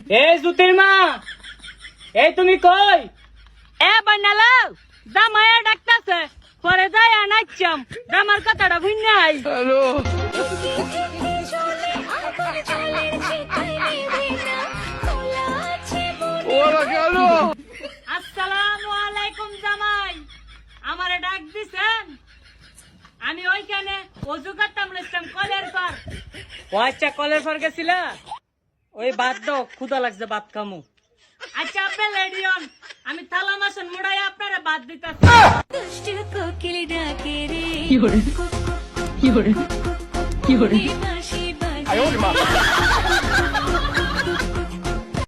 এই জুতির মা, এই তুমি কই? এ বানালো জামাইয়া ডাকতাছে, পরে যাই আনাচ্ছাম, জামার কথাটা বুঝনা আই। আসসালামু আলাইকুম জামাই, আমারে ডাক দিছেন? আমি ওইখানে ওযু করতাম লেছিলাম কলের পর। ও আচ্ছা, কলের পর গেছিলা? ওই বাদ দাও, ক্ষুধা লাগছে, ভাত খামু। আচ্ছা আপনি রেডি হন, আমি থালা বাসন মুড়াই আপনারে বাদ দিতাছি। দুষ্ট কোকিল ডাকে রে, কি করে বাঁশি বাজে।